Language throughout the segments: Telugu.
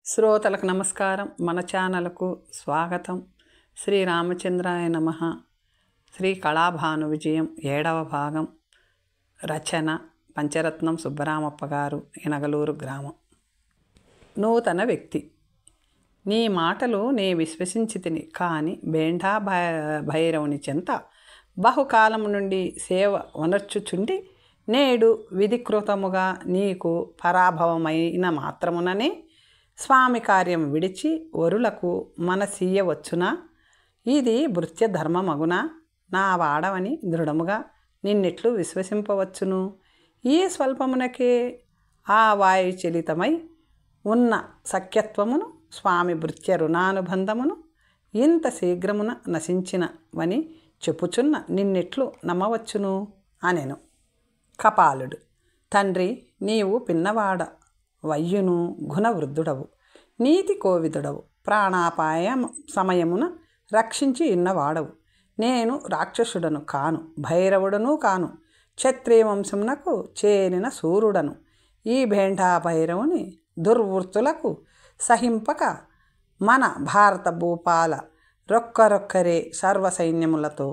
శ్రోతలకు నమస్కారం. మన ఛానల్కు స్వాగతం. శ్రీరామచంద్రాయ నమః. శ్రీ కళాభాను విజయం 7వ భాగం. రచన పంచరత్నం సుబ్బరామప్ప గారు, ఎనగలూరు గ్రామం. నూతన వ్యక్తి. నీ మాటలు నే విశ్వసించితిని, కాని బేండా భైరవుని చెంత బహుకాలము నుండి సేవ వనర్చుచుండి నేడు విధికృతముగా నీకు పరాభవమైన మాత్రముననే స్వామి కార్యం విడిచి వరులకు మనసీయవచ్చునా? ఇది భృత్య ధర్మమగునా? నా వాడవని దృఢముగా నిన్నెట్లు విశ్వసింపవచ్చును? ఈ స్వల్పమునకే ఆ వాయుచలితమై ఉన్న సఖ్యత్వమును, స్వామి భృత్య రుణానుబంధమును ఇంత శీఘ్రమున నశించినవని చెప్పుచున్న నిన్నెట్లు నమ్మవచ్చును అనెను. కపాలుడు. తండ్రి, నీవు పిన్నవాడ వయ్యును, గుణవృద్ధుడవు, నీతి కోవిదుడవు, ప్రాణాపాయ సమయమున రక్షించి ఉన్నవాడవు. నేను రాక్షసుడను కాను, భైరవుడను కాను, క్షత్రియ వంశమునకు చేరిన సూర్యుడను. ఈ భేండా భైరవుని దుర్వృత్తులకు సహింపక మన భారత భూపాల రొక్కరొక్కరే సర్వసైన్యములతో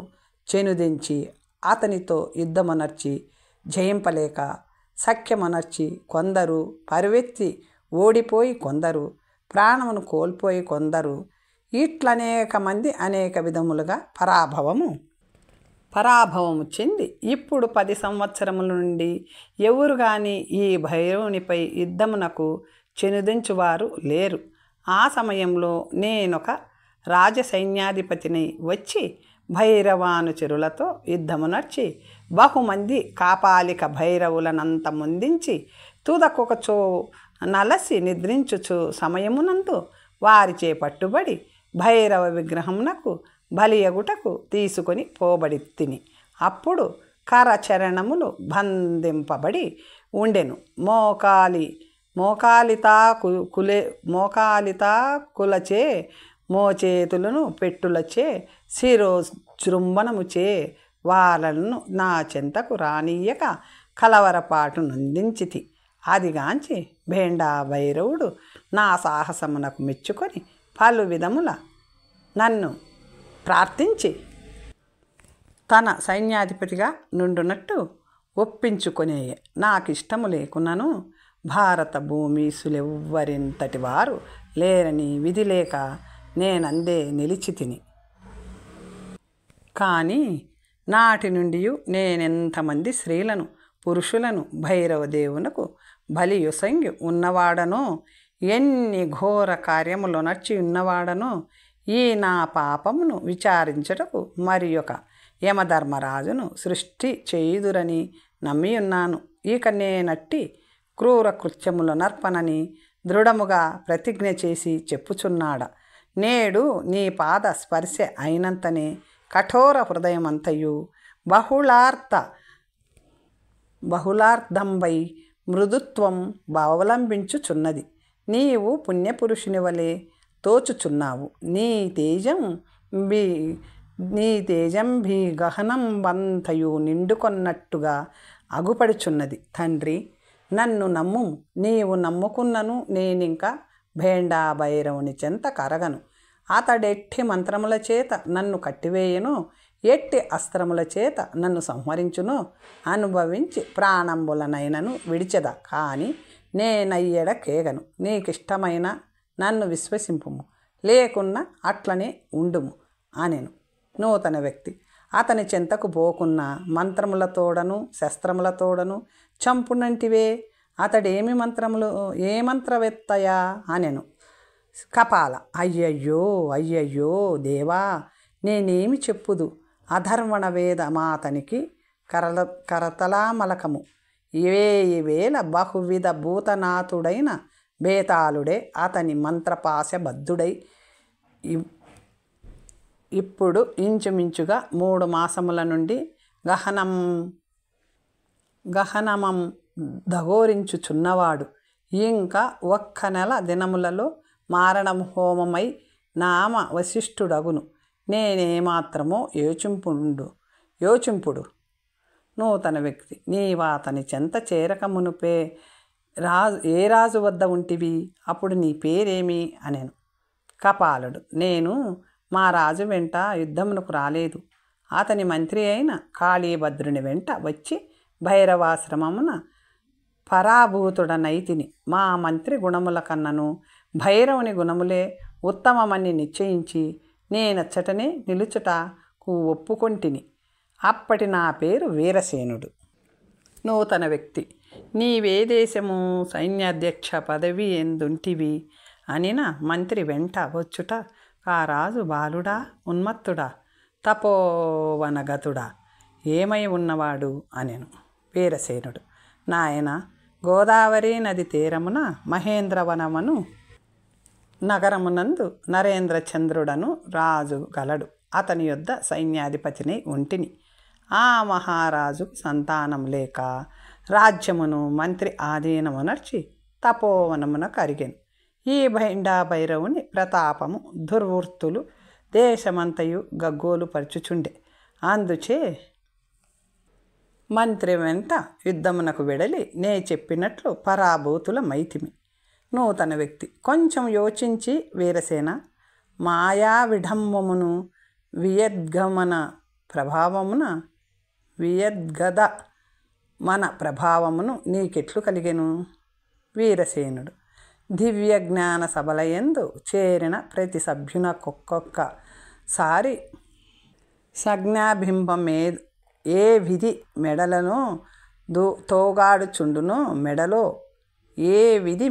చెనుదించి అతనితో యుద్ధమనర్చి జయింపలేక సఖ్యమనర్చి కొందరు పరివెత్తి ఓడిపోయి కొందరు ప్రాణమును కోల్పోయి కొందరు ఇట్లనేక మంది అనేక విధములుగా పరాభవము చెంది ఇప్పుడు 10 సంవత్సరముల నుండి ఎవరు కానీ ఈ భైరవునిపై యుద్ధమునకు చెనుదించువారు లేరు. ఆ సమయంలో నేనొక రాజసైన్యాధిపతిని వచ్చి భైరవానుచరులతో యుద్ధమునర్చి బహుమంది కాపాలిక భైరవులనంత ముందించి తుదకొకచో నలసి నిద్రించుచు సమయమునందు వారిచే పట్టుబడి భైరవ విగ్రహమునకు బలియగుటకు తీసుకొని పోబడి తిని. అప్పుడు కరచరణములు బంధింపబడి ఉండెను. మోకాలితాకులచే మోచేతులను పెట్టులచే శిరోజృంభణముచే వాళ్ళను నా చెంతకు రానీయక కలవరపాటు నొందించితి. అదిగాంచి భేండా భైరవుడు నా సాహసమునకు మెచ్చుకొని పలు విధముల నన్ను ప్రార్థించి తన సైన్యాధిపతిగా నుండునట్టు ఒప్పించుకొనే. నాకిష్టము లేకున్నను భారత భూమీసులెవ్వరింతటి వారు లేరని విధి లేక నేనందే నిలిచి తిని. కానీ నాటి నుండి నేనెంతమంది స్త్రీలను పురుషులను భైరవదేవునకు బలియొసంగి ఉన్నవాడనో, ఎన్ని ఘోర కార్యములు నర్చి ఉన్నవాడనో ఈ నా పాపమును విచారించుటకు మరి ఒక యమధర్మరాజును సృష్టి చేయుదురని నమ్మియున్నాను. ఇక నేనట్టి క్రూర కృత్యములు నర్పనని దృఢముగా ప్రతిజ్ఞ చేసి చెప్పుచున్నాడ. నేడు నీ పాద స్పర్శ అయినంతనే కఠోర హృదయమంతయు బహుళార్థంబై మృదుత్వం అవలంబించుచున్నది. నీవు పుణ్యపురుషుని వలె తోచుచున్నావు. నీ తేజం గహనం వంతయు నిండుకొన్నట్టుగా అగుపడుచున్నది. తండ్రి, నన్ను నమ్ము. నీవు నమ్ముకున్నను నేనింక భేండా భైరవుని చెంత కరగను. అతడెట్టి మంత్రముల చేత నన్ను కట్టివేయను, ఎట్టి అస్త్రముల చేత నన్ను సంహరించును అనుభవించి ప్రాణంబులనైనను విడిచెద. కానీ నేనయ్యడ కేగను. నీకిష్టమైన నన్ను విశ్వసింపుము, లేకున్నా అట్లనే ఉండుము అనెను. నూతన వ్యక్తి. అతని చెంతకు పోకున్న మంత్రములతోడను శస్త్రములతోడను చంపునంటివే. అతడేమి ఏ మంత్రవేత్తయా అనెను. కపాల. అయ్యయ్యో దేవా, నేనేమి చెప్పుదు? అధర్వణ వేద మాతనికి కరతలామలకము 1000 బహువిధ భూతనాథుడైన బేతాళుడే అతని మంత్రపాశబద్ధుడై ఇప్పుడు ఇంచుమించుగా 3 మాసముల నుండి గహనమం దగోరించుచున్నవాడు. ఇంకా 1 నెల దినములలో మారణం హోమమై నామ వశిష్ఠుడగును. నేనేమాత్రమో యోచింపుడు. నూతన వ్యక్తి. నీవాతని చెంత చేరక మునుపే ఏ రాజు వద్ద ఉంటివి? అప్పుడు నీ పేరేమి అనెను. కపాలుడు, నేను మా రాజు వెంట యుద్ధమునకు రాలేదు. అతని మంత్రి అయిన కాళీభద్రుని వెంట వచ్చి భైరవాశ్రమమున పరాభూతుడనైతిని. మా మంత్రి గుణముల కన్నను భైరవుని గుణములే ఉత్తమమని నిశ్చయించి నేనచ్చటనే నిలుచుటకు ఒప్పుకొంటిని. అప్పటి నా పేరు వీరసేనుడు. నూతన వ్యక్తి, నీవే దేశము సైన్యాధ్యక్ష పదవి ఎందుంటివి అనిన మంత్రి వెంట వచ్చుట ఆ రాజు బాలుడా, ఉన్మత్తుడా, తపోవనగతుడా, ఏమై ఉన్నవాడు అనెను. వీరసేనుడు, నాయన, గోదావరి నది తీరమున మహేంద్రవనమును నగరమునందు నరేంద్రచంద్రుడను రాజు గలడు. అతని యొద్ద సైన్యాధిపతిని ఉంటిని. ఆ మహారాజు సంతానం లేక రాజ్యమును మంత్రి ఆధీనమునర్చి తపోవనమున కరిగెను. ఈ భైరవుని ప్రతాపము దుర్వృత్తులు దేశమంతయు గగ్గోలు పరచుచుండే. అందుచే మంత్రి వెంట యుద్ధమునకు వెడలి నే చెప్పినట్లు పరాభూతుల మైతిమి. నూతన వ్యక్తి, కొంచెం యోచించి వీరసేన, మాయా విడంబమును వియద్గమన ప్రభావమును నీకెట్లు కలిగెను? వీరసేనుడు, దివ్య జ్ఞాన సభలయందు చేరిన ప్రతి సభ్యునకొక్కొక్కసారి సజ్ఞాబింబమే ఏ విధి మెడలను తోగాడుచుండునో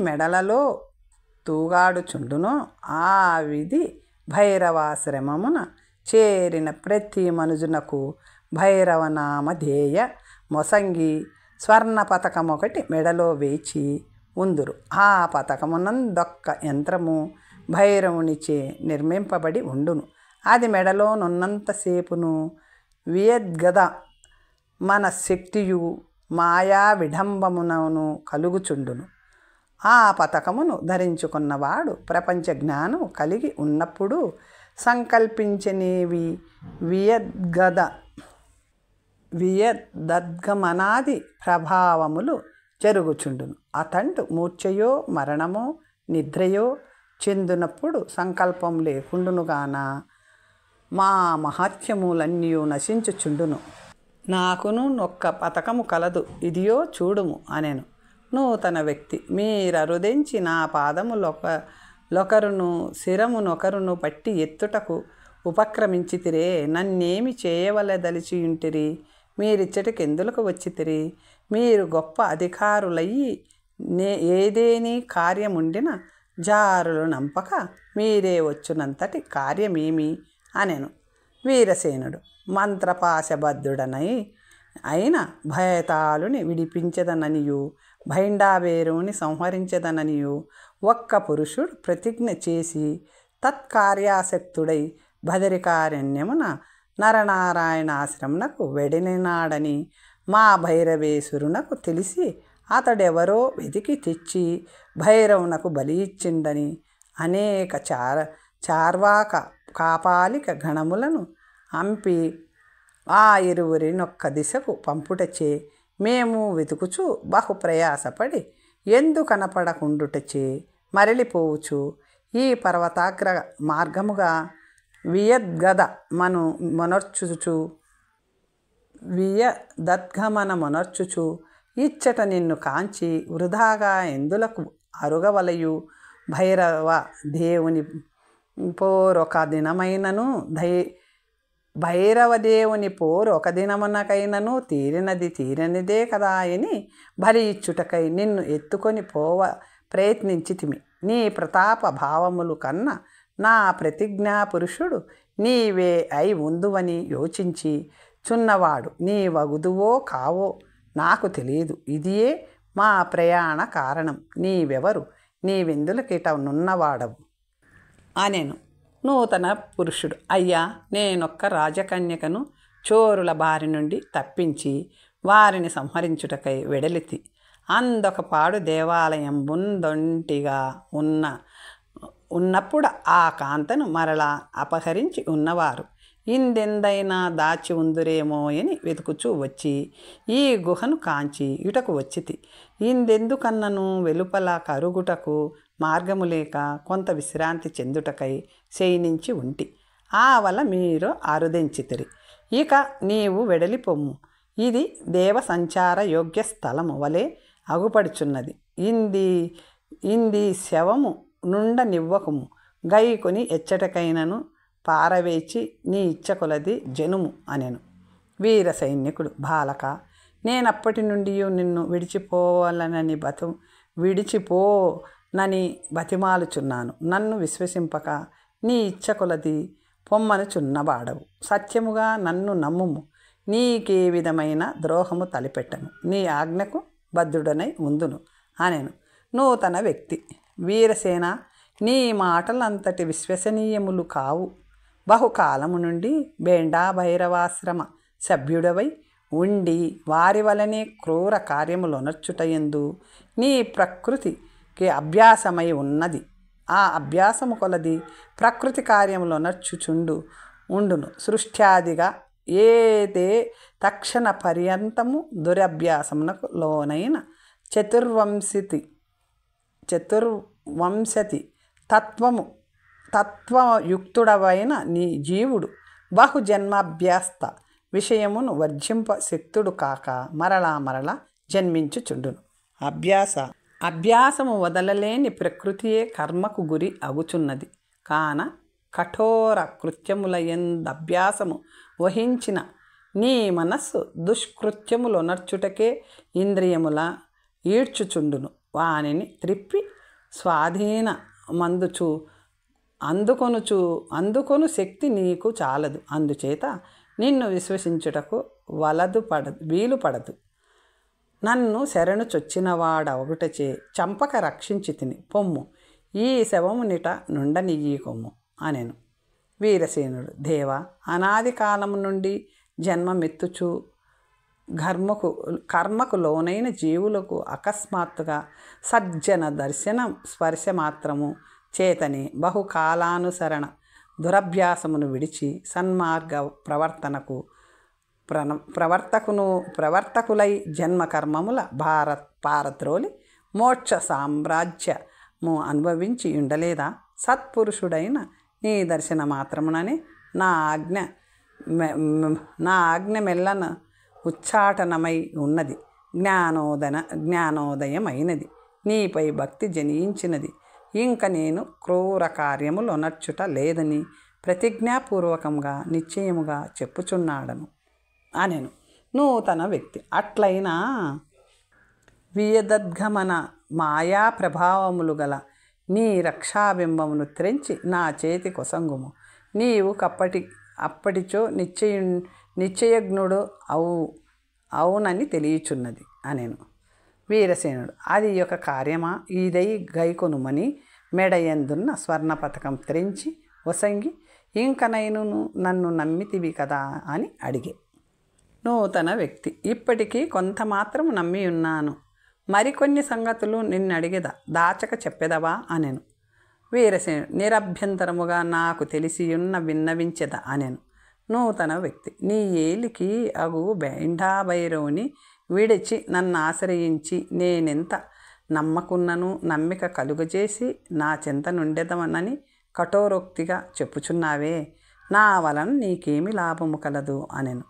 మెడలలో తూగాడుచుండునో ఆ విధి భైరవాశ్రమమున చేరిన ప్రతి మనుజునకు భైరవనామధేయ మొసంగి స్వర్ణ పతకమొకటి మెడలో వేచి ఉందురు. ఆ పతకమునందొక్క యంత్రము భైరవునిచే నిర్మింపబడి ఉండును. అది మెడలో నున్నంతసేపును వియద్గద మన శక్తియు మాయా విడంబమునను కలుగుచుండును. ఆ పతకమును ధరించుకున్నవాడు ప్రపంచ జ్ఞానం కలిగి ఉన్నప్పుడు సంకల్పించనివి వియదద్గమనాది ప్రభావములు జరుగుచుండును. అతండు మూర్ఛయో మరణమో నిద్రయో చెందునప్పుడు సంకల్పం లేకుండునుగాన మా మహత్యములన్నీ నశించుచుండును. నాకును నొక్క పతకము కలదు, ఇదియో చూడుము అనెను. నూతన వ్యక్తి, మీరరుదెంచి నా పాదములొకరును శిరమునొకరును పట్టి ఎత్తుటకు ఉపక్రమించితిరే. నన్నేమి చేయవలదలిచియుంటిరి? మీరిచ్చటికెందులకు వచ్చితిరి? మీరు గొప్ప అధికారులయ్యి ఏదేని కార్యముండిన జారులు నంపక మీరే వచ్చునంతటి కార్యమేమి అనెను. వీరసేనుడు, మంత్రపాశబద్ధుడనై అయిన భయతాళుని విడిపించదననియు భైండాబేరుని సంహరించదననియు ఒక్క పురుషుడు ప్రతిజ్ఞ చేసి తత్కార్యాసక్తుడై బదరికారణ్యమున నరనారాయణాశ్రమునకు వెడినాడని మా భైరవేశ్వరునకు తెలిసి అతడెవరో వెతికి తెచ్చి భైరవునకు బలి ఇచ్చిండని అనేక చార్వాక కాపాలిక గణములను అంపి ఆ ఇరువురినొక్క దిశకు పంపుటచే మేము వెతుకుచు బహు ప్రయాసపడి ఎందు కనపడకుండుటచే మరలిపోవచ్చు ఈ పర్వతాగ్ర మార్గముగా వియద్గద మొనర్చుచు ఇచ్చట నిన్ను కాంచి వృధాగా ఎందులకు అరుగవలయు భైరవ దేవుని పోరొక దినమునకైనను తీరినదే కదా అని బలి ఇచ్చుటకై నిన్ను ఎత్తుకొని ప్రయత్నించితిమి. నీ ప్రతాప భావములు కన్నా నా ప్రతిజ్ఞా పురుషుడు నీవే అయి ఉందువని యోచించి చున్నవాడు నీ వగుదువో కావో నాకు తెలియదు. ఇదియే మా ప్రయాణ కారణం. నీవెవరు? నీవెందులకిట నున్నవాడవు అనెను. నూతన పురుషుడు, అయ్యా, నేనొక్క రాజకన్యకను చోరుల బారి నుండి తప్పించి వారిని సంహరించుటకై వెడలితి. అందొక పాడు దేవాలయం బుందొంటిగా ఉన్నప్పుడు ఆ కాంతను మరలా అపహరించి ఉన్నవారు ఇందెందైనా దాచి ఉందురేమో అని వెతుకుచూ వచ్చి ఈ గుహను కాంచి ఇటకు వచ్చితి. ఇందెందుకన్నను వెలుపల కరుగుటకు మార్గము లేక కొంత విశ్రాంతి చెందుటకై శయనించి ఉంటి. ఆవల మీరు అరుదెంచితిరి. ఇక నీవు వెడలిపొమ్ము. ఇది దేవ సంచార యోగ్య స్థలము వలె అగుపడుచున్నది. ఇంది శవము నుండ నివ్వకుము. గైకొని ఎచ్చటకైనను పారవేచి నీ ఇచ్చకొలది జనుము అనెను. వీర సైనికుడు, బాలక, నేనప్పటి నుండి నిన్ను విడిచిపోనని బతిమాలుచున్నాను. నన్ను విశ్వసింపక నీ ఇచ్చకొలది పొమ్మనుచున్నవాడవు. సత్యముగా నన్ను నమ్ముము. నీకే విధమైన ద్రోహము తలపెట్టను. నీ ఆజ్ఞకు బద్ధుడనై ఉందును అనెను. నూతన వ్యక్తి, వీరసేన, నీ మాటలంతటి విశ్వసనీయములు కావు. బహుకాలము నుండి బేండా భైరవాశ్రమ సభ్యుడవై ఉండి వారి వలనే క్రూర కార్యములొనర్చుటయందు నీ ప్రకృతికి అభ్యాసమై ఉన్నది. ఆ అభ్యాసము కొలది ప్రకృతి ఉండును. సృష్ట్యాదిగా ఏదే తక్షణ పర్యంతము దురభ్యాసమునకు లోనైన చతుర్వంశతి తత్వయుక్తుడవైన నీ జీవుడు బహుజన్మాభ్యాస్త విషయమును వర్జింప శక్తుడు కాక మరలా జన్మించుచుండును. అభ్యాసము వదలలేని ప్రకృతియే కర్మకు గురి అగుచున్నది. కాన కఠోర కృత్యములయందభ్యాసము వహించిన నీ మనస్సు దుష్కృత్యములొనర్చుటకే ఇంద్రియముల ఈడ్చుచుండును. వానిని త్రిప్పి స్వాధీన మందుచు అందుకొను శక్తి నీకు చాలదు. అందుచేత నిన్ను విశ్వసించుటకు వీలు పడదు. నన్ను శరణు చొచ్చినవాడొకటచే చంపక రక్షించి తిని పొమ్ము. ఈ శవమునిట నుండనియ్యి కొమ్ము అనెను. వీరసేనుడు, దేవ, అనాది కాలము నుండి జన్మమెత్తుచు కర్మకు లోనైన జీవులకు అకస్మాత్తుగా సజ్జన దర్శనం స్పర్శ మాత్రము చేతనే బహుకాలానుసరణ దురభ్యాసమును విడిచి సన్మార్గ ప్రవర్తకులై జన్మకర్మముల పారత్రోలి మోక్ష సామ్రాజ్యము అనుభవించి ఉండలేదా? సత్పురుషుడైన నీ దర్శన మాత్రముననే నా ఆజ్ఞ మెల్లన ఉచ్చాటనమై ఉన్నది. జ్ఞానోదయమైనది. నీపై భక్తి జనించినది. ఇంక నేను క్రూర కార్యములొనర్చుట లేదని ప్రతిజ్ఞాపూర్వకంగా నిశ్చయముగా చెప్పుచున్నాడను అనెను. నూతన వ్యక్తి, అట్లయినా వియదద్గమన మాయా ప్రభావములు గల నీ రక్షాబింబమును త్రెంచి నా చేతి కొసంగుము. నీవు అప్పటిచో నిశ్చయజ్ఞుడు అవునని తెలియచున్నది అనెను. వీరసేనుడు, అది ఒక కార్యమా? ఇదై గైకొనుమని మెడయందున్న స్వర్ణ పతకం త్రెంచి వసంగి ఇంకనైను నన్ను నమ్మితివి కదా అని అడిగే. నూతన వ్యక్తి, ఇప్పటికీ కొంత మాత్రం నమ్మి ఉన్నాను. మరికొన్ని సంగతులు నిన్నడిగేదా, దాచక చెప్పెదవా అనెను. వీరసేనుడు, నిరభ్యంతరముగా నాకు తెలిసియున్న విన్నవించెద అనెను. నూతన వ్యక్తి, నీ ఏలికి అగు బైండాభైరవుని విడిచి నన్ను ఆశ్రయించి నేనెంత నమ్మకున్నను నమ్మిక కలుగజేసి నా చెంత నుండెదవనని కఠోరోక్తిగా చెప్పుచున్నావే, నా వలన నీకేమి లాభము కలదు అనెను.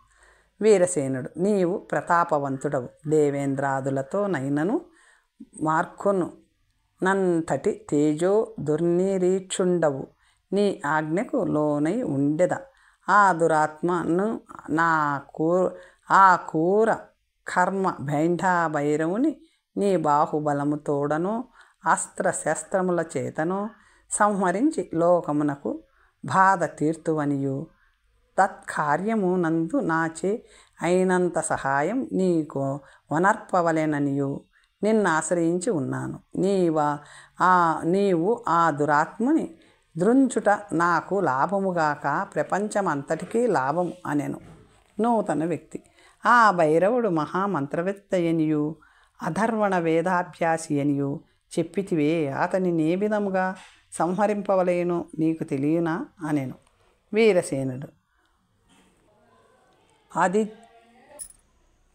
వీరసేనుడు, నీవు ప్రతాపవంతుడవు. దేవేంద్రాదులతో నైనను మార్కొను నంతటి తేజో దుర్నిరీక్షుండవు. నీ ఆజ్ఞకు లోనై ఉండెద. ఆ దురాత్మను ఆ కూర కర్మ భైండాభైరవుని నీ బాహుబలము తోడనో అస్త్రశస్త్రముల చేతనో సంహరించి లోకమునకు బాధ తీర్తువనియు తత్కార్యము నందు నాచే అయినంత సహాయం నీకు వనర్పవలెననియు నిన్నాశ్రయించి ఉన్నాను. నీవు ఆ దురాత్మని దృంచుట నాకు లాభముగాక ప్రపంచమంతటికీ లాభం అనెను. నూతన వ్యక్తి, ఆ భైరవుడు మహామంత్రవేత్తయనియు అధర్వణ వేదాభ్యాసి అనియు చెప్పితివే, అతనిని ఏ విధముగా సంహరింపవలేనో నీకు తెలియనా అనెను. వీరసేనుడు, అది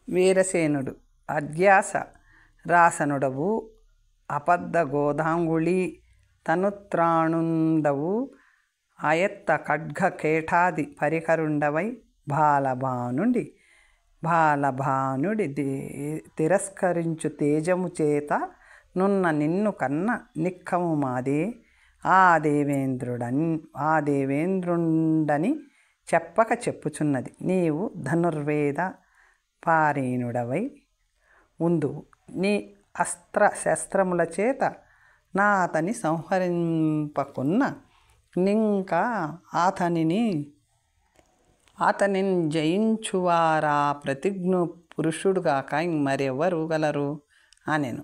వీరసేనుడు అధ్యాస రాసనుడవు అబద్ధ గోధాంగుళి తనుత్రాణుండవు ఆయత్త ఖడ్గ కేటాది పరికరుండవై బాలభానుడి తిరస్కరించు తేజము చేత నున్న నిన్ను కన్న నిక్కము మాదే ఆ దేవేంద్రుండని చెప్పక చెప్పుచున్నది. నీవు ధనుర్వేద పారీణుడవై ఉందువు. నీ అస్త్ర శస్త్రముల చేత నా అతని సంహరింపకున్న నింకా అతనిని జయించువారా ప్రతిజ్ఞు పురుషుడుగాక మరెవరు గలరు అనెను.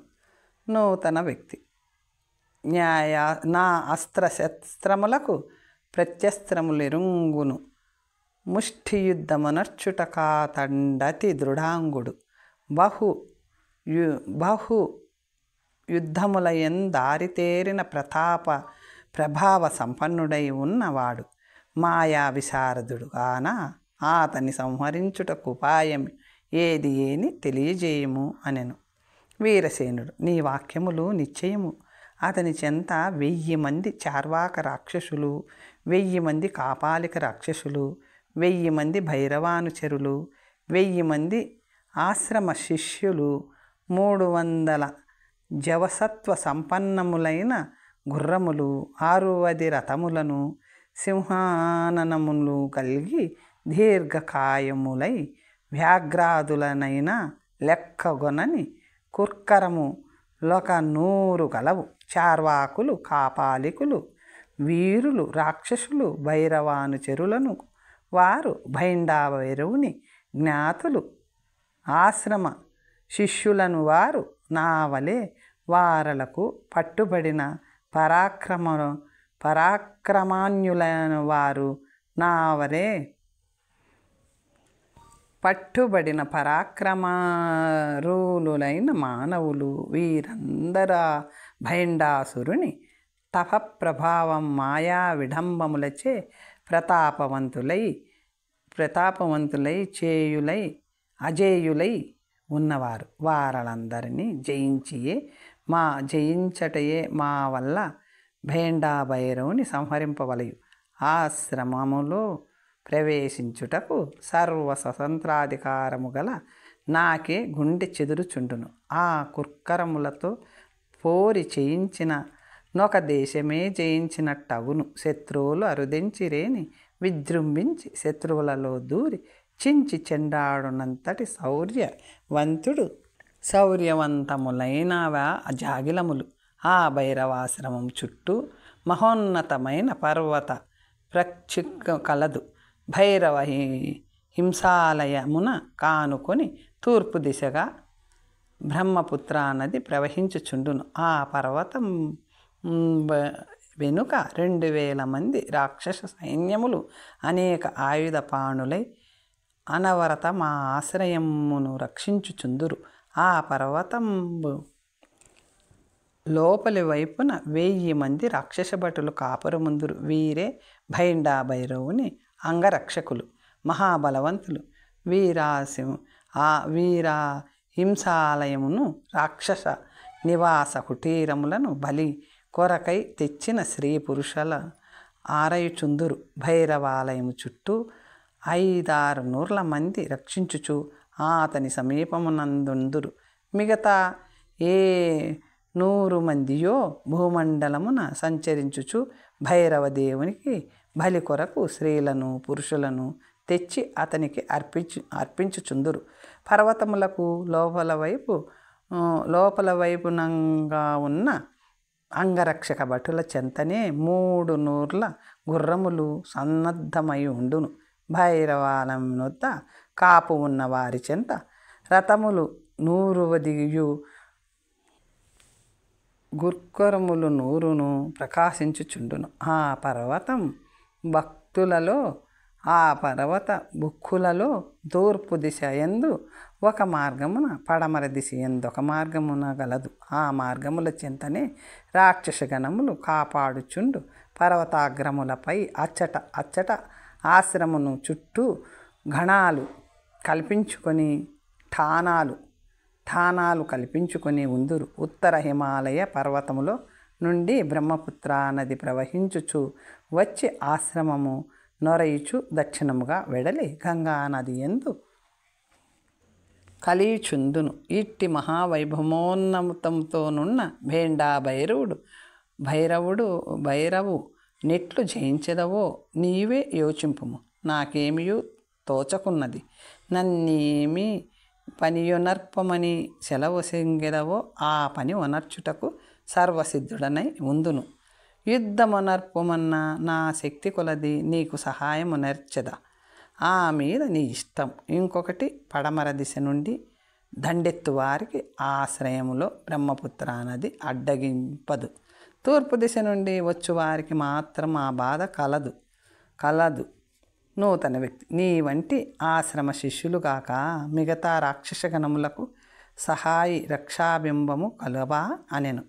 నూతన వ్యక్తి నా అస్త్ర శస్త్రములకు ప్రత్యస్త్రములెరుంగును. ముష్టియుద్ధమునర్చుటకాతండతి దృఢాంగుడు బహు యుద్ధములయందారితేరిన ప్రభావ సంపన్నుడై ఉన్నవాడు మాయా విశారదుడు గాన అతన్ని సంహరించుటకు ఉపాయం ఏది ఏని తెలియజేయము అనెను. వీరసేనుడు నీ వాక్యములు నిశ్చయము. అతని చెంత 1000 మంది చార్వాక రాక్షసులు, 1000 మంది కాపాలిక రాక్షసులు, 1000 మంది భైరవానుచరులు, 1000 మంది ఆశ్రమ శిష్యులు, 300 జవసత్వ సంపన్నములైన గుర్రములు, 60 రథములను, సింహాననములు కలిగి దీర్ఘకాయములై వ్యాఘ్రాదులనైన లెక్కగొనని కుర్కరము లొక 100 గలవు. చార్వాకులు, కాపాలికులు, వీరులు, రాక్షసులు, భైరవానుచరులను వారు, భైండాభైరవుని జ్ఞాతులు, ఆశ్రమ శిష్యులను వారు, నా వలె వారలకు పట్టుబడిన పరాక్రమాన్యులైన వారు, నా వలె పట్టుబడిన పరాక్రమరులైన మానవులు, వీరందరా భైండాసురుని తపప్రభావం మాయా విడంబములచే ప్రతాపవంతులై అజేయులై ఉన్నవారు. వారలందరినీ జయించటయే మా వల్ల భైండాభైరవుని సంహరింపవలయు. ఆశ్రమములో ప్రవేశించుటకు సర్వ స్వతంత్రాధికారము గల నాకే గుండె చెదురుచుండును. ఆ కుర్కరములతో పోరి చేయించిన నొక దేశమే జయించినట్టగును. శత్రువులు అరుదెంచిరేని విజృంభించి శత్రువులలో దూరి చించి చెండాడునంతటి శౌర్యవంతములైనవా జాగిలములు. ఆ భైరవాశ్రమం చుట్టూ మహోన్నతమైన పర్వత ప్రక్షిక కలదు. భైరవ హింసాలయమున కానుకొని తూర్పు దిశగా బ్రహ్మపుత్ర నది ప్రవహించుచుండును. ఆ పర్వతం వెనుక 2000 మంది రాక్షస సైన్యములు అనేక ఆయుధపాణులై అనవరత మా ఆశ్రయమును రక్షించుచుందురు. ఆ పర్వతంబు లోపలి వైపున 1000 మంది రాక్షస భటులు కాపురముందురు. వీరే భైండాభైరవుని అంగరక్షకులు, మహాబలవంతులు. వీరా హింసాలయమును రాక్షస నివాస కుటీరములను బలి కొరకై తెచ్చిన స్త్రీ పురుషుల ఆరయుచుందురు. భైరవాలయము చుట్టూ 500 మంది రక్షించుచు అతని సమీపమునందుందురు. మిగతా ఏ 100 మందియో భూమండలమున సంచరించుచు భైరవ దేవునికి బలి కొరకు స్త్రీలను పురుషులను తెచ్చి అతనికి అర్పించుచుందురు. పర్వతములకు లోపల వైపునంగా ఉన్న అంగరక్షక భటుల చెంతనే 300 గుర్రములు సన్నద్ధమై ఉండును. భైరవాలయం వద్ద కాపు ఉన్న వారి చెంత రథములు 100 గుర్కరములు 100 ప్రకాశించుచుండును. ఆ పర్వత బుక్కులలో తూర్పు దిశ యందు ఒక మార్గమున, పడమర దిశ యందు ఒక మార్గమున గలదు. ఆ మార్గముల చింతనే రాక్షస గణములు కాపాడుచుండు. పర్వతాగ్రములపై అచ్చట ఆశ్రమును చుట్టూ గణాలు కల్పించుకొని ఠానాలు కల్పించుకొని ఉందురు. ఉత్తర హిమాలయ పర్వతములో నుండి బ్రహ్మపుత్ర నది ప్రవహించుచు వచ్చి ఆశ్రమము నొరయిచు దక్షిణముగా వెడలి గంగా నది యందు కలియుచుందును. ఇట్టి మహావైభవోన్నతంతోనున్న భేండా భైరవు నెట్లు జయించెదవో నీవే యోచింపుము. నాకేమియూ తోచకున్నది. నన్నేమి పనియొనర్పమని సెలవు సెంగెదవో ఆ పని ఒనర్చుటకు సర్వసిద్ధుడనై ఉందును. యుద్ధమొనర్పమన్న నా శక్తి కొలది నీకు సహాయమునర్చెదా. ఆ మీద నీ ఇష్టం. ఇంకొకటి, పడమర దిశ నుండి దండెత్తు వారికి ఆశ్రయములో బ్రహ్మపుత్ర నది అడ్డగింపదు. తూర్పు దిశ నుండి వచ్చువారికి మాత్రం ఆ బాధ కలదు. నూతన వ్యక్తి: నీ వంటి ఆశ్రమ శిష్యులుగాక మిగతా రాక్షసగణములకు సహాయి రక్షాబింబము కలవా అనెను.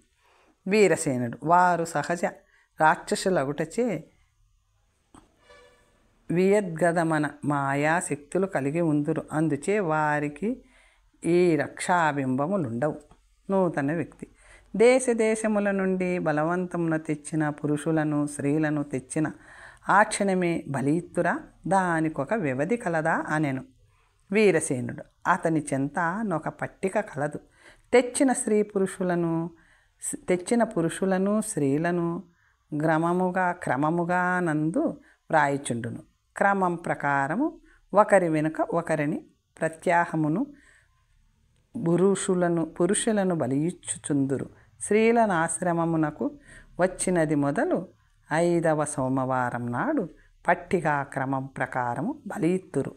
వీరసేనుడు: వారు సహజ రాక్షసులగుటచే వియద్గదమన మాయాశక్తులు కలిగి ఉందురు. అందుచే వారికి ఈ రక్షాబింబములుండవు. నూతన వ్యక్తి: దేశముల నుండి బలవంతమున తెచ్చిన పురుషులను స్త్రీలను తెచ్చిన ఆ క్షణమే బలియిత్తురా. దానికొక వ్యవధి కలదా అనెను. వీరసేనుడు: అతని చెంత నొక పట్టిక కలదు. తెచ్చిన పురుషులను స్త్రీలను క్రమముగా నందు వ్రాయిచుండును. క్రమం ప్రకారము ఒకరి వెనుక ఒకరిని ప్రత్యాహమును పురుషులను బలియిచ్చుచుందురు. స్త్రీలను ఆశ్రమమునకు వచ్చినది మొదలు 5వ సోమవారం నాడు పట్టిగా క్రమం ప్రకారము బలియిత్తురు.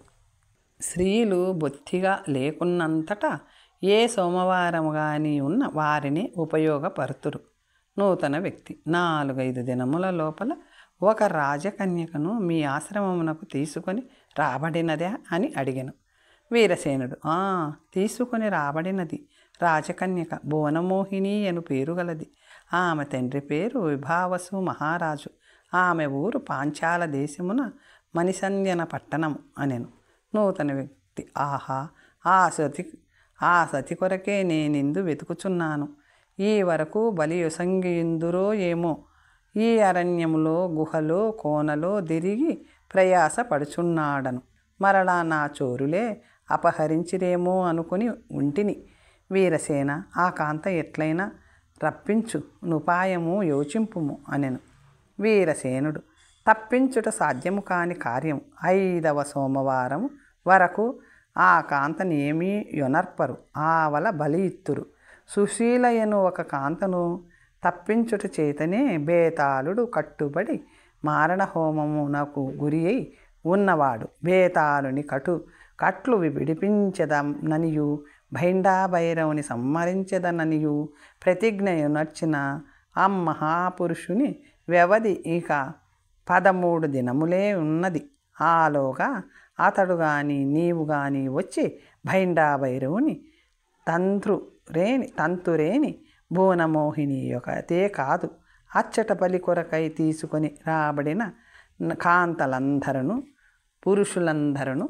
స్త్రీలు బొత్తిగా లేకున్నంతటా ఏ సోమవారము గాని ఉన్న వారిని ఉపయోగపరుతురు. నూతన వ్యక్తి: 4-5 దినముల లోపల ఒక రాజకన్యకను మీ ఆశ్రమమునకు తీసుకొని రాబడినదే అని అడిగెను. వీరసేనుడు: తీసుకొని రాబడినది. రాజకన్యక భువనమోహిని అను పేరు గలది. ఆమె తండ్రి పేరు విభావసు మహారాజు. ఆమె ఊరు పాంచాల దేశమున మణిసంధ్యన పట్టణము అనెను. నూతన వ్యక్తి: ఆహా, ఆ సతి కొరకే నేనిందు వెతుకుచున్నాను. ఈ వరకు బలి యొసంగియుందురో ఏమో. ఈ అరణ్యములో గుహలో కోనలో దిరిగి ప్రయాస పడుచున్నాడను. మరలా నా చోరులే అపహరించిరేమో అనుకుని ఉంటిని. వీరసేన: ఆ కాంత ఎట్లయినా రప్పించు నుపాయము యోచింపుము అనెను. వీరసేనుడు: తప్పించుట సాధ్యము కాని కార్యం. 5వ సోమవారము వరకు ఆ కాంతని ఏమీ యొనర్పరు. ఆవల బలియిత్తురు. సుశీలయను ఒక కాంతను తప్పించుట చేతనే బేతాళుడు కట్టుబడి మారణహోమమునకు గురి అయి ఉన్నవాడు. బేతాళుని కట్లు విడిపించదననియు భైండాభైరవుని సంహరించదననియు ప్రతిజ్ఞయునర్చిన ఆ మహాపురుషుని వ్యవధి ఇక 13 దినములే ఉన్నది. ఆలోగా అతడు గాని నీవు గాని వచ్చి భైండాభైరవుని తంతురేని భువనమోహిని యొక్కతే కాదు, అచ్చట బలి కొరకై తీసుకొని రాబడిన కాంతలందరూ పురుషులందరూ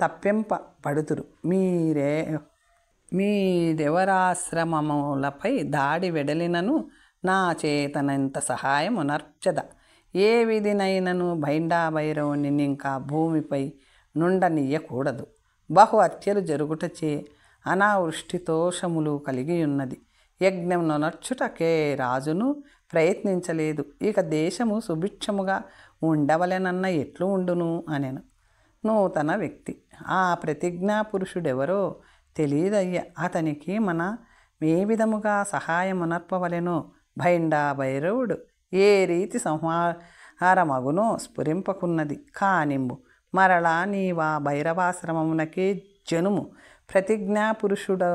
తప్పింపబడుతురు. మీరెవరాశ్రమములపై దాడి వెడలినను నా చేతనంత సహాయమునర్చద. ఏ విధినైనను భైండాభైరవుని ఇంకా భూమిపై నుండనీయకూడదు. బహు హత్యలు జరుగుటచే అనావృష్టితోషములు కలిగియున్నది. యజ్ఞమునర్చుటకే రాజును ప్రయత్నించలేదు. ఇక దేశము సుభిక్షముగా ఉండవలెనన్న ఎట్లు ఉండును అనెను. నూతన వ్యక్తి: ఆ ప్రతిజ్ఞా పురుషుడెవరో తెలియదయ్య. అతనికి మన ఏ విధముగా సహాయమునర్పవలెనో భైండాభైరవుడు ఏ రీతి సంహారమగునో స్ఫురింపకున్నది. కానింబు మరలా నీవా భైరవాశ్రమమునకే జనుము. ప్రతిజ్ఞాపురుషుడు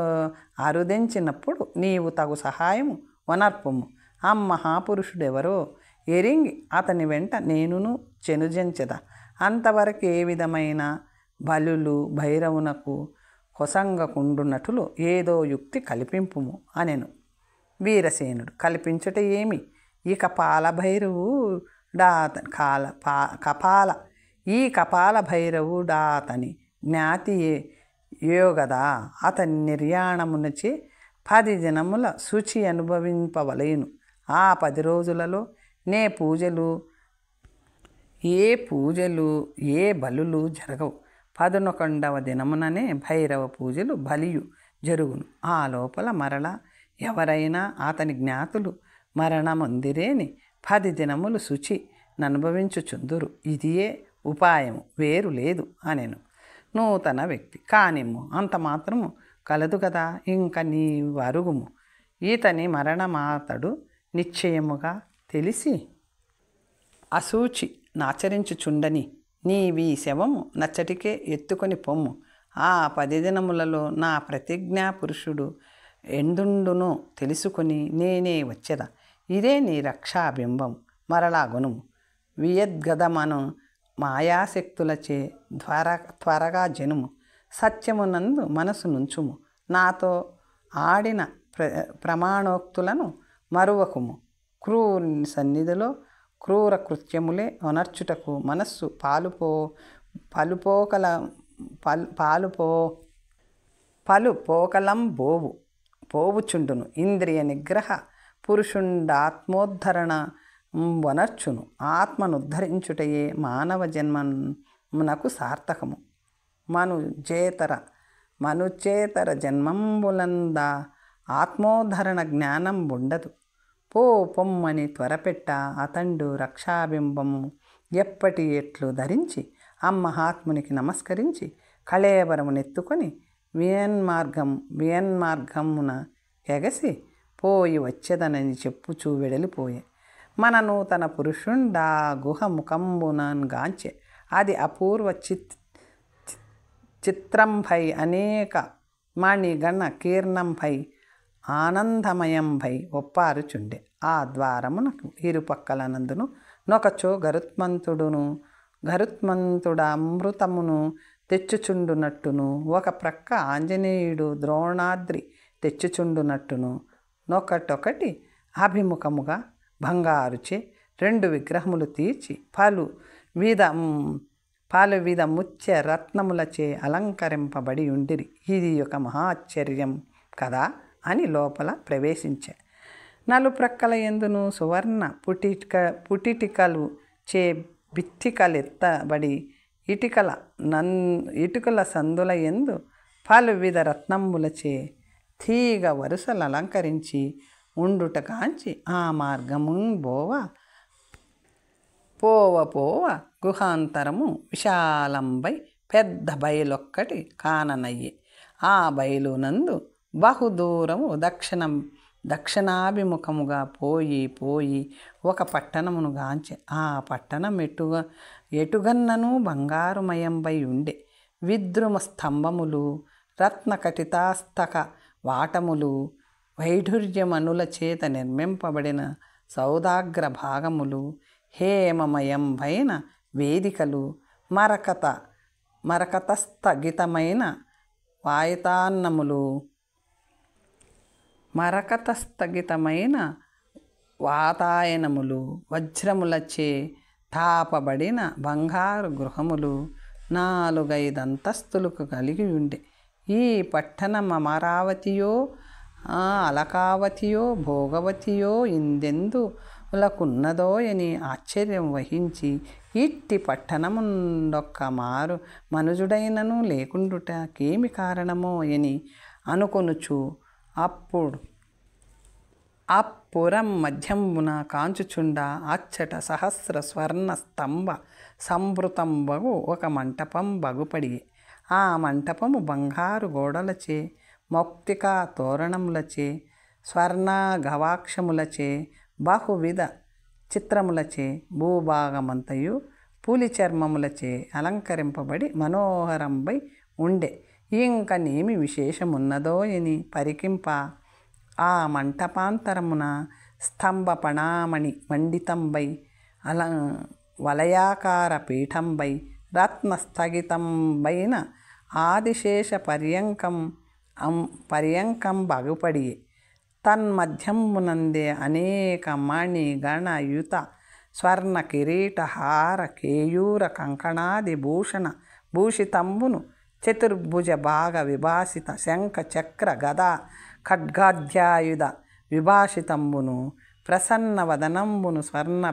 అరుదించినప్పుడు నీవు తగు సహాయము వనర్పుము. ఆ మహాపురుషుడెవరో ఎరింగి అతని వెంట నేనును చెనుజంచెద. అంతవరకు ఏ విధమైన బలులు భైరవునకు కొసంగకుండునట్లు ఏదో యుక్తి కల్పింపుము అనెను. వీరసేనుడు: కల్పించుట ఏమి? ఇక పాలభైరవుడా కపాల ఈ కపాల భైరవుడాతని జ్ఞాతియే యోగదా అతని నిర్యాణమునచే 10 దినముల శుచి అనుభవింపవలేను. ఆ 10 రోజులలో ఏ పూజలు ఏ బలులు జరగవు. 11వ దినముననే భైరవ పూజలు బలియు జరుగును. ఆ లోపల మరలా ఎవరైనా అతని జ్ఞాతులు మరణమొందిరేని 10 దినములు శుచి ననుభవించుచుందురు. ఇదియే ఉపాయము, వేరు లేదు అనెను. నూతన వ్యక్తి: కానిమ్ము, అంత మాత్రము కలదు కదా, ఇంక నీ వరుగుము. ఈతని మరణమాతడు నిశ్చయముగా తెలిసి అసూచి నాచరించుచుండని నీవీ శవము నచ్చటికే ఎత్తుకొని పొమ్ము. ఆ 10 దినములలో నా ప్రతిజ్ఞా పురుషుడు ఎందుండునో తెలుసుకొని నేనే వచ్చేదా. ఇదే నీ రక్షాబింబం, మరలా గొనుము. వియద్గదమను మాయాశక్తులచే త్వరగా జనుము. సత్యమునందు మనసు నుంచుము. నాతో ఆడిన ప్రమాణోక్తులను మరువకుము. క్రూరుని సన్నిధిలో క్రూర కృత్యములే ఒనర్చుటకు మనస్సు పలుపోకలం పోవుచుండును. ఇంద్రియ నిగ్రహ పురుషుండాత్మోద్ధరణ వనర్చును. ఆత్మనుద్ధరించుటయే మానవ జన్మమునకు సార్థకము. మనుచేతర జన్మంబులంద ఆత్మోద్ధరణ జ్ఞానం ఉండదు. పొమ్మని త్వరపెట్ట అతండు రక్షాబింబము ఎప్పటి ఎట్లు ధరించి అమ్మహాత్మునికి నమస్కరించి కళేబరమునెత్తుకొని వియన్మార్గమున ఎగసి పోయి వచ్చేదనని చెప్పుచూ వెడలిపోయే. మన నూతన పురుషుండా గుహ ముఖంబునంగాంచె. అది అపూర్వ చిత్రంభై అనేక మణిగణ కీర్ణంభై ఆనందమయంభై ఒప్పారుచుండే. ఆ ద్వారమునకు ఇరుపక్కలనందును నొకచో గరుత్మంతుడమృతమును తెచ్చుచుండునట్టును, ఒక ప్రక్క ఆంజనేయుడు ద్రోణాద్రి తెచ్చుచుండునట్టును, నొకటొకటి అభిముఖముగా బంగారుచే 2 విగ్రహములు తీర్చి పలు విధ ముత్య రత్నములచే అలంకరింపబడి ఉండిరి. ఇది ఒక మహాశ్చర్యం కదా అని లోపల ప్రవేశించే. నలుప్రక్కల ఎందును సువర్ణ పుటిటికలు చే భిత్తికలెత్తబడి ఇటుకల సందుల ఎందు పలు విధ రత్నములచే తీగ వరుసలు అలంకరించి ఉండుట కాంచి ఆ మార్గమున్ పోవ గుహాంతరము విశాలంబై పెద్ద బయలొక్కటి కాననయ్యే. ఆ బయలునందు బహుదూరము దక్షిణాభిముఖముగా పోయి ఒక పట్టణమును గాంచె. ఆ పట్టణం ఎటుగన్నను బంగారుమయంబై ఉండే. విద్రుమ స్తంభములు, రత్నకటితాస్తక వాటములు, వైఢూర్యమనుల చేత నిర్మింపబడిన సౌదాగ్ర భాగములు, హేమమయంబైన వేదికలు, మరకతస్థగితమైన వాతాయనములు, వజ్రములచే తాపబడిన బంగారు గృహములు 4-5 అంతస్తులకు కలిగి ఉండే. ఈ పట్టణం అమరావతియో అలకావతియో భోగవతియో ఇందెందులకున్నదో అని ఆశ్చర్యం వహించి ఇట్టి పట్టణముండొక్క మారు మనుజుడైనను లేకుండుటకేమి కారణమో అని అనుకొనుచు అప్పురం మధ్యంబున కాంచుచుండ అచ్చట సహస్ర స్వర్ణ స్తంభ సంవృతంబగు ఒక మంటపం బగుపడియే. ఆ మంటపము బంగారు గోడలచే, మౌక్తికా తోరణములచే, స్వర్ణ గవాక్షములచే, బహువిధ చిత్రములచే, భూభాగమంతయు పులి చర్మములచే అలంకరింపబడి మనోహరంబై ఉండే. ఇంకనేమి విశేషమున్నదో అని పరికింప ఆ మంటపాంతరమున స్తంభపణామణి మండితంబై వలయాకార పీఠంబై రత్నస్థగితంబైన ఆదిశేష పర్యంకం బగుపడియే. తన్మధ్యమునందే అనేక మణి గణ యుత స్వర్ణ కిరీట హార కేయూర కంకణాది భూషణ భూషితంబును చతుర్భుజ భాగ విభాసిత శంఖ చక్ర గదా ఖడ్గాధ్యాయుధ విభాషితంబును ప్రసన్న వదనంబును స్వర్ణ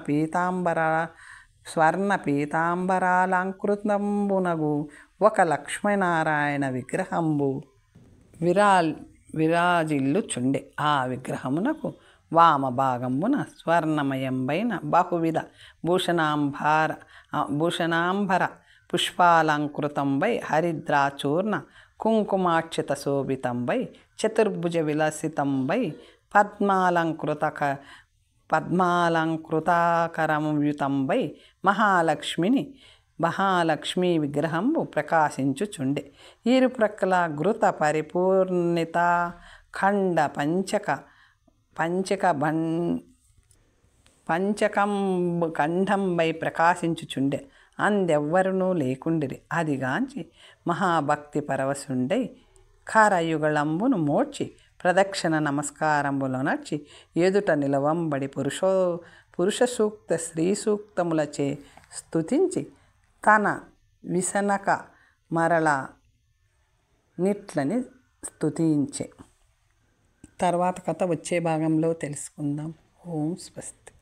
పీతాంబరాలంకృతంబునగు ఒక లక్ష్మీనారాయణ విగ్రహంబు విరాజిల్లుచుండె. ఆ విగ్రహమునకు వామభాగంబున స్వర్ణమయంబైన బహువిధ భూషణాంబర పుష్పాలంకృతంబై హరిద్రాచూర్ణ కుంకుమాక్షిత శోభితంబై చతుర్భుజ విలసితంబై పద్మాలంకృతాకరముయుతంబై మహాలక్ష్మీ విగ్రహంబు ప్రకాశించుచుండె. ఇరుప్రక్కల ఘృత పరిపూర్ణిత ఖండ ఖండంబై ప్రకాశించుచుండె. అందెవ్వరునూ లేకుండిరి. అదిగాంచి మహాభక్తి పరవశుండై కరయుగళంబును మోడ్చి ప్రదక్షిణ నమస్కారంబులో నడిచి ఎదుట నిలవంబడి పురుష సూక్త స్త్రీ సూక్తములచే స్తుతించి తన విసనక మరల నిట్లని స్తుతించే. తర్వాత కథ వచ్చే భాగంలో తెలుసుకుందాం. ఓం స్వస్తి.